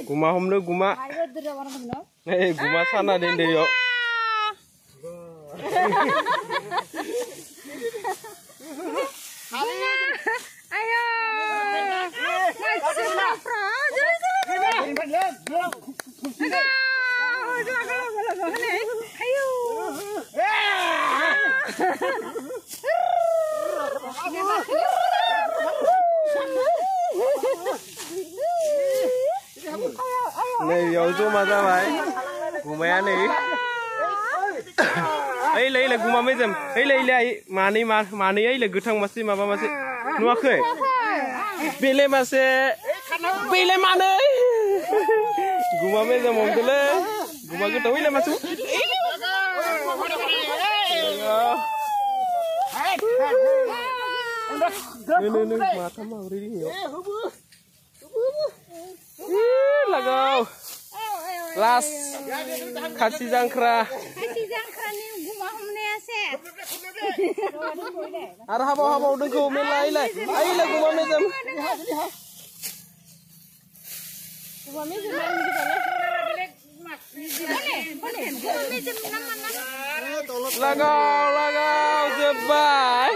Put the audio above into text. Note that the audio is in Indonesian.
Guma homno guma. Guma sana dende yo. Ayo. Này yo cuma sama gumanya nih. Ấy là guma mấy dầm. Ấy mani ấy là gutang masih maba masih nuakhai. Bele masih bele mana? Guma mấy dầm mong tele. Guma cái tối là masuk. Ini mata mau reading yo. Lagaw. Last Khasi jangkra. Ar haba udengku melai lai. Ai la guma mezam. Lagaw jebai.